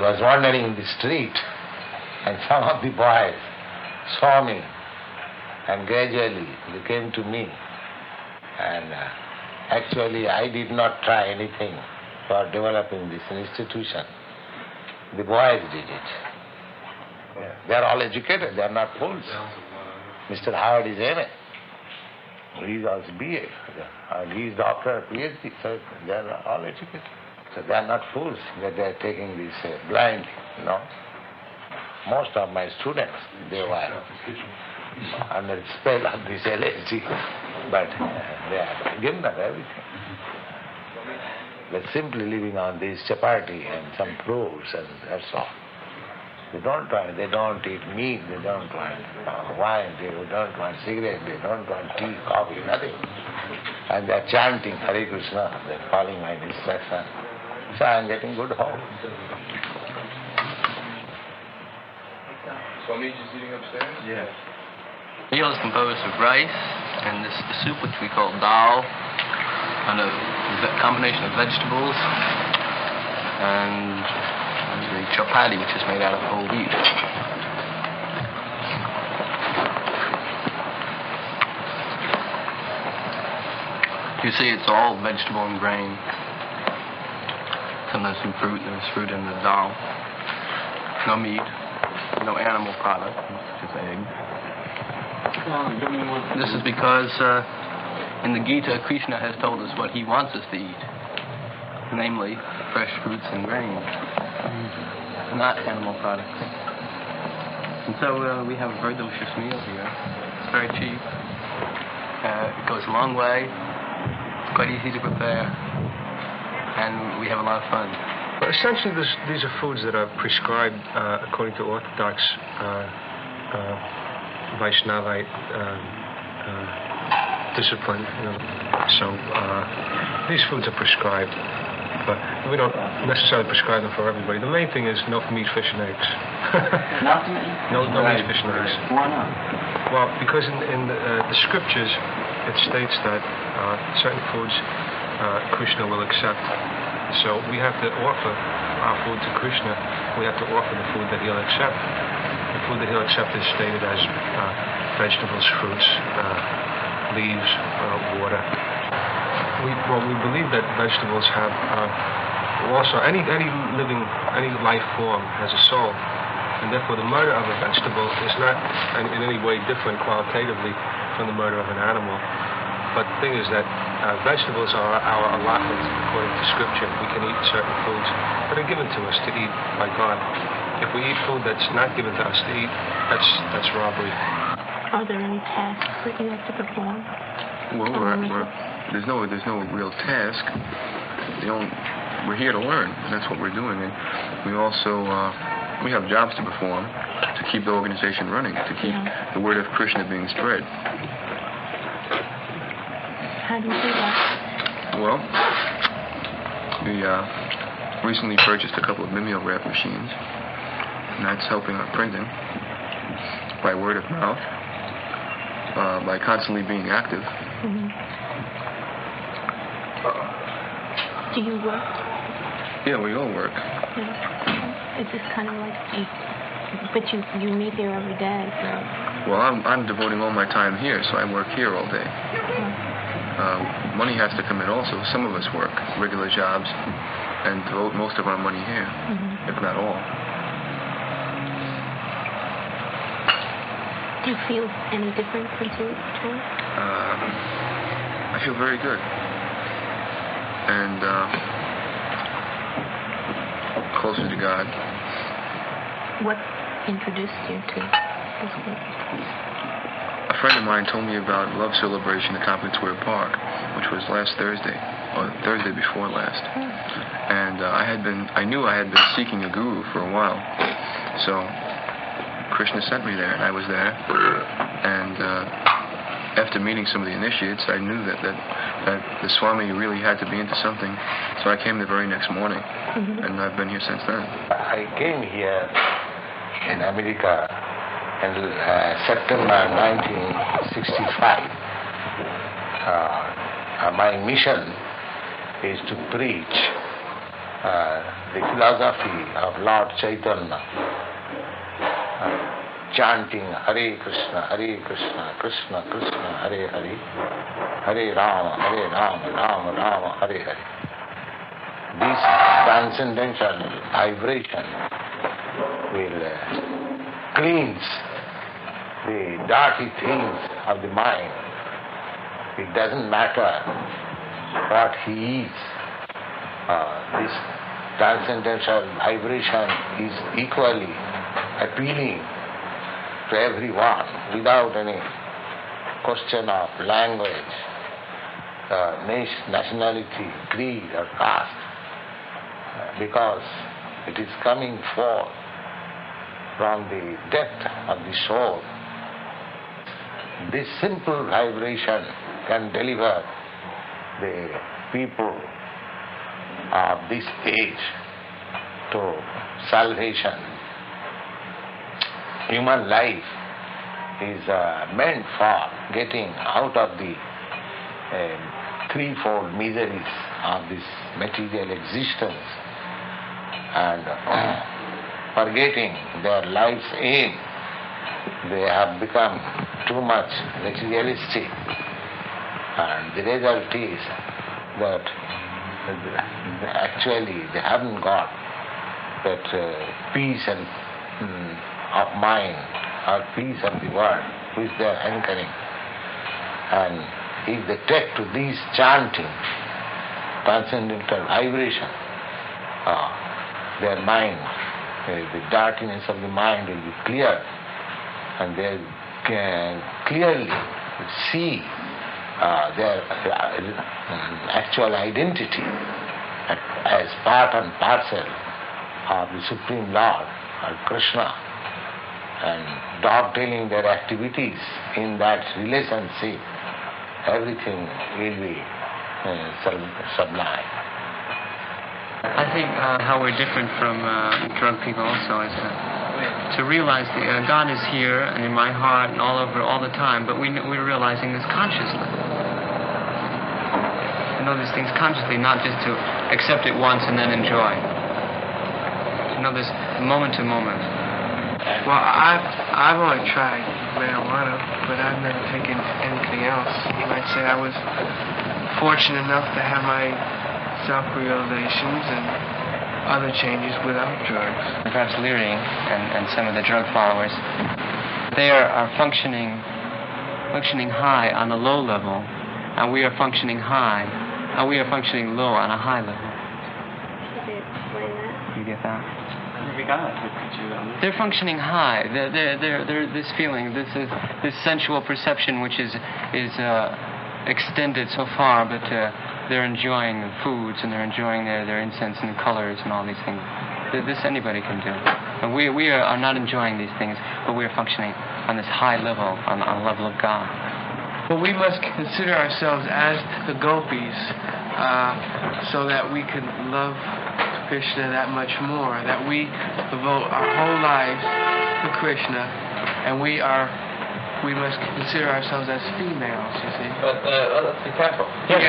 I was wandering in the street and some of the boys saw me and gradually they came to me, and actually I did not try anything for developing this institution. The boys did it. They are all educated, they are not fools. Mr. Howard is MA. He is also BA. And he is doctor, PhD. So they are all educated. So they are not fools that they are taking this blind, Most of my students, they were under the spell of this LSD, but they are given up everything. They're simply living on this chapati and some fruits, and that's all. They don't eat meat, they don't want wine, they don't want cigarette, they don't want tea, coffee, nothing. And they're chanting Hare Krishna, they're following my instruction. So I'm getting good hope. Swami just eating upstairs? Yes. Meal is composed of rice and this soup, which we call dal, and a combination of vegetables, and the chapati, which is made out of whole wheat. You see, it's all vegetable and grain. Sometimes some fruit. There's fruit in the dal. No meat. No animal product, just eggs. This is because in the Gita, Krishna has told us what he wants us to eat, namely fresh fruits and grains, not animal products. And so we have a very delicious meal here. It's very cheap. It goes a long way. It's quite easy to prepare. And we have a lot of fun. Well, essentially, these are foods that are prescribed according to Orthodox Vaishnavite discipline. So these foods are prescribed, but we don't necessarily prescribe them for everybody. The main thing is no meat, fish, and eggs. No meat, fish, and eggs. Why not? Well, because in the scriptures, it states that certain foods Krishna will accept. So we have to offer our food to Krishna. We have to offer the food that he'll accept. The food that he'll accept is stated as vegetables, fruits, leaves, water. We believe that vegetables have also any life form has a soul, and therefore the murder of a vegetable is not in any way different qualitatively from the murder of an animal. But the thing is that vegetables are our allotment according to Scripture. We can eat certain foods that are given to us to eat by God. If we eat food that's not given to us to eat, that's robbery. Are there any tasks that you have to perform? Well, there's no real task. We're here to learn, and that's what we're doing. And we also we have jobs to perform to keep the organization running, to keep the word of Krishna being spread. How do you do that? Well, we recently purchased a couple of mimeograph machines, and that's helping our printing by word of mouth, by constantly being active. Mm-hmm. Do you work? Yeah, we all work. Yeah. It's just kind of like but you meet here every day, so. Well, I'm devoting all my time here, so I work here all day. Money has to come in also. Some of us work regular jobs and devote most of our money here, if not all. Do you feel any different since you returned? I feel very good. And closer to God. What introduced you to this group? A friend of mine told me about Love Celebration at Tompkins Square Park, which was last Thursday, or Thursday before last. And I knew I had been seeking a guru for a while. So Krishna sent me there, and I was there. And after meeting some of the initiates, I knew that the Swami really had to be into something. So I came the very next morning, and I've been here since then. I came here in America in September 1965. My mission is to preach the philosophy of Lord Chaitanya, chanting Hare Krishna, Krishna Krishna, Hare Hare, Hare Rama, Rama Rama, Hare Hare. This transcendental vibration will cleanse the dirty things of the mind. It doesn't matter what he is. This transcendental vibration is equally appealing to everyone without any question of language, nationality, creed or caste, because it is coming forth from the depth of the soul. This simple vibration can deliver the people of this age to salvation. Human life is meant for getting out of the threefold miseries of this material existence and forgetting their life's aim. They have become too much materialistic, and the result is that actually they haven't got that peace and of mind or peace of the world which they are anchoring. And if they take to these chanting, transcendental vibration, their mind, the dirtiness of the mind will be cleared, and they can clearly see their actual identity as part and parcel of the Supreme Lord, or Krishna, and dovetailing their activities in that relationship, everything will be sublime. I think how we're different from drunk people also is to realize that God is here and in my heart and all over all the time, but we're realizing this consciously. To know these things consciously, not just to accept it once and then enjoy. To know this moment to moment. Well, I've only tried marijuana, but I've never taken anything else. You might say I was fortunate enough to have my self-realizations and other changes without drugs. Perhaps Leary and some of the drug followers, they are functioning high on a low level, and we are functioning high, and we are functioning low on a high level. Could you explain that? You get that? We got it. They're functioning high. They're this feeling, this sensual perception, which is extended so far, but they're enjoying the foods and they're enjoying their incense and the colors and all these things. This anybody can do. And we are not enjoying these things, but we are functioning on this high level, on the level of God. But we must consider ourselves as the gopis, so that we can love Krishna that much more, that we devote our whole lives to Krishna, and we must consider ourselves as females, you see. But let's be careful. It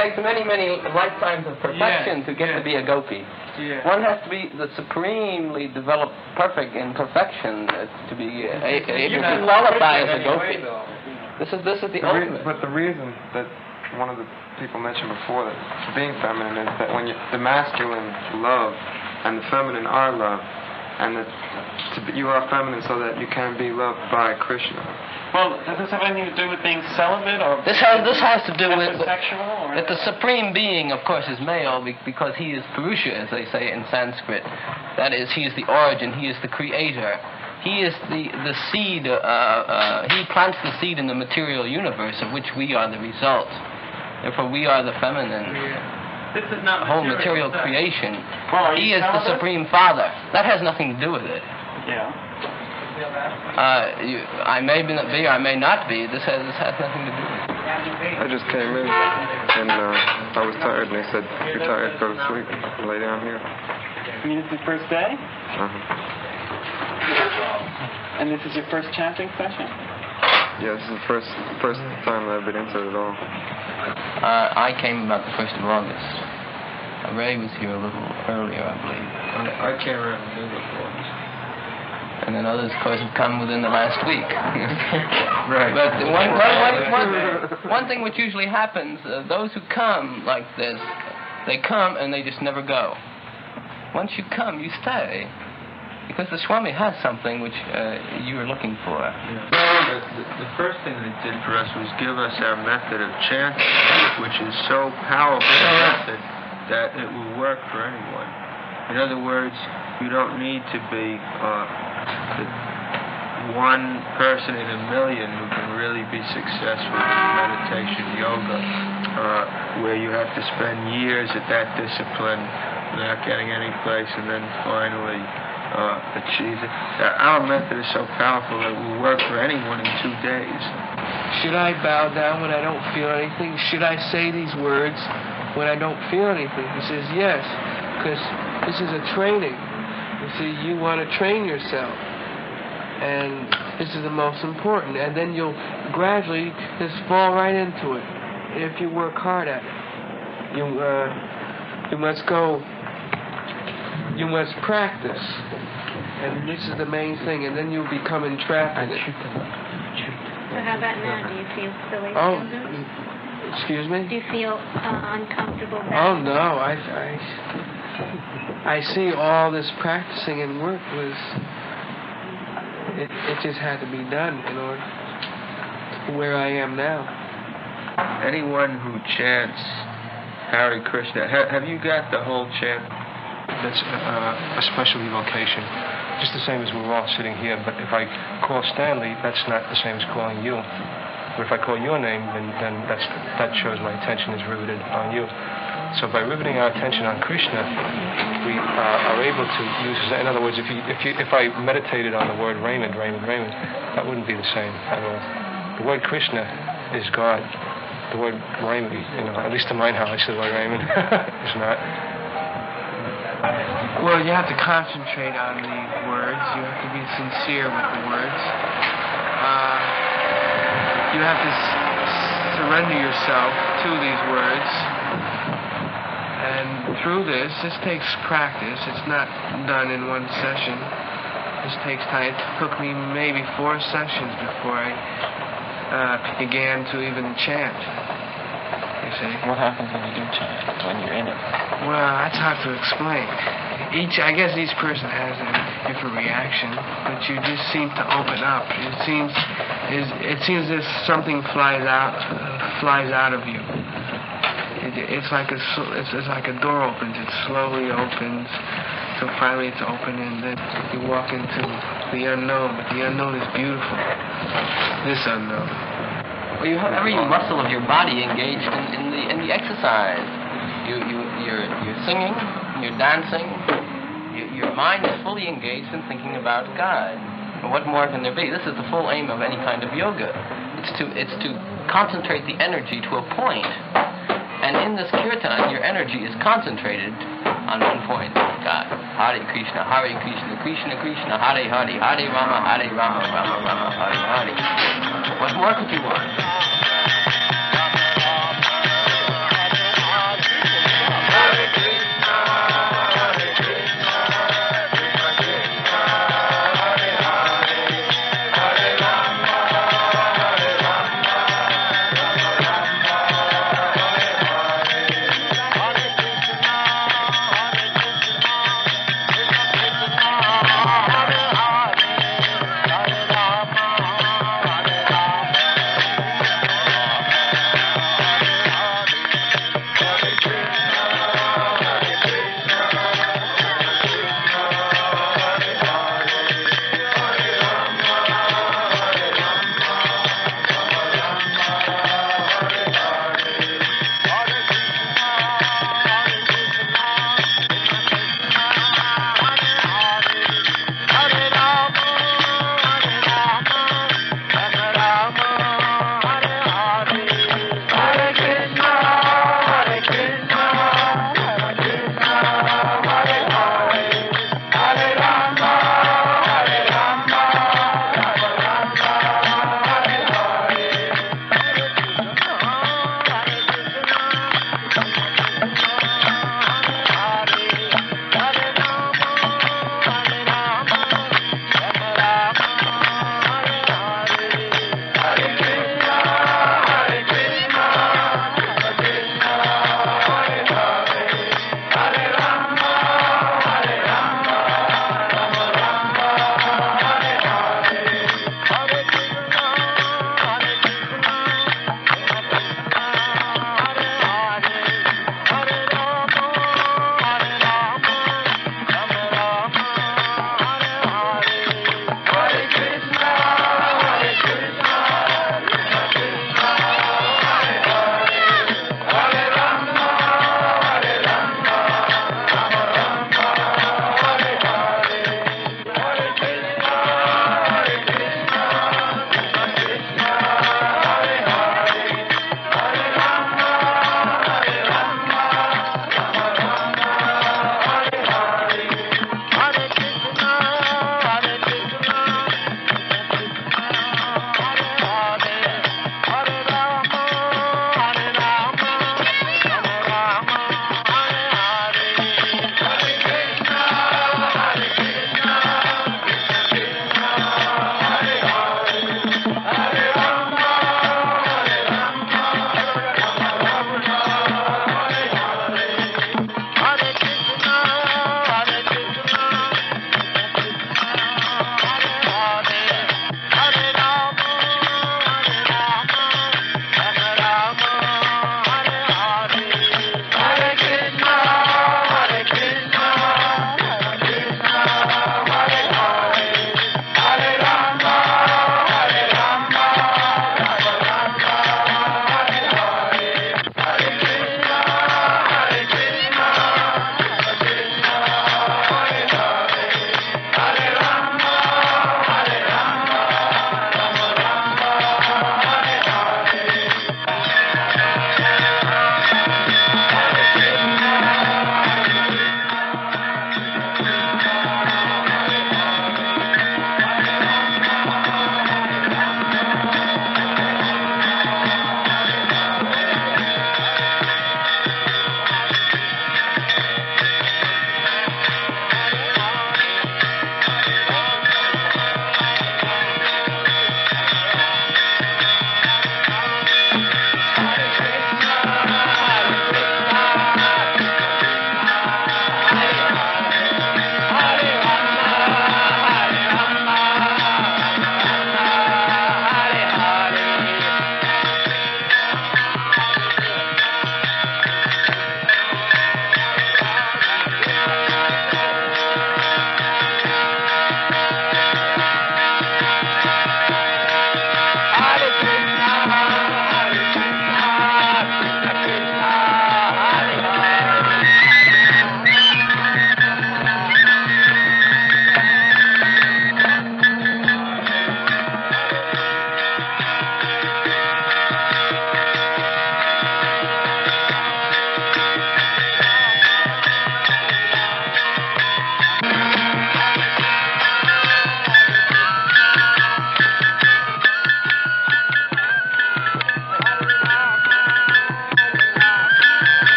takes many lifetimes of perfection to get to be a gopi. Yeah. One has to be the supremely developed, perfect in perfection to be able to qualify as a gopi. This is the ultimate. But the reason that one of the people mentioned before that being feminine is that when the masculine love and the feminine are love, and that you are feminine so that you can be loved by Krishna. Well, does this have anything to do with being celibate, or This has to do with heterosexual, or that the supreme being, of course, is male because he is Purusha, as they say in Sanskrit. That is, he is the origin, he is the creator. He is the seed, he plants the seed in the material universe of which we are the result. Therefore, we are the feminine. this is not Whole material creation. Well, are He you is the celibate? Supreme Father. That has nothing to do with it. Yeah. I may be, I may not be. This has nothing to do with it. I just came in and I was tired, and they said, if you're tired, go to sleep. Lay down here. I mean, it's the first day, and this is your first chanting session. Yeah, this is the first time that I've been into it at all. I came about the 1st of August. Ray was here a little earlier, I believe. I can't remember the ones. And then others, of course, have come within the last week. Right. But one thing which usually happens, those who come like this, they come and they just never go. Once you come, you stay. Because the Swami has something which you were looking for. Yeah. The first thing they did for us was give us our method of chanting, which is so powerful a method that it will work for anyone. In other words, you don't need to be the one person in a million who can really be successful in meditation yoga, where you have to spend years at that discipline without getting any place and then finally achieve it. Our method is so powerful that it will work for anyone in 2 days. Should I bow down when I don't feel anything? Should I say these words when I don't feel anything? He says, yes, because this is a training. You see, you want to train yourself. And this is the most important. And then you'll gradually just fall right into it if you work hard at it. You must go, you must practice. And this is the main thing. And then you'll become entrapped in it. So how about now? Do you feel silly? Excuse me? Do you feel uncomfortable? Oh, no. I see all this practicing and work was... It just had to be done in order to where I am now. Anyone who chants Hare Krishna, have you got the whole chant? That's a special evocation. Just the same as we're all sitting here, but if I call Stanley, that's not the same as calling you. But if I call your name, then that shows my attention is riveted on you. So by riveting our attention on Krishna, we are able to use. In other words, if I meditated on the word Raymond, that wouldn't be the same at all. The word Krishna is God. The word Raymond, at least in mine, how I say the word Raymond, is not. Well, you have to concentrate on the words. You have to be sincere with the words. You have to surrender yourself to these words. And through this takes practice. It's not done in one session. This takes time. It took me maybe 4 sessions before I began to even chant. You see? What happens when you do chant, when you're in it? Well, that's hard to explain. I guess each person has a different reaction, but you just seem to open up. It seems as something flies out of you. It's like a door opens. It slowly opens, so finally it's open, and then you walk into the unknown. But the unknown is beautiful. This unknown. Well, you have every muscle of your body engaged in the exercise. You're singing, you're dancing. Your mind is fully engaged in thinking about God. And what more can there be? This is the full aim of any kind of yoga. It's to concentrate the energy to a point. And in this kirtan, your energy is concentrated on one point, God. Hare Krishna, Krishna Krishna, Hare Hare, Hare Rama, Rama Rama, Hare Hare. What more could you want?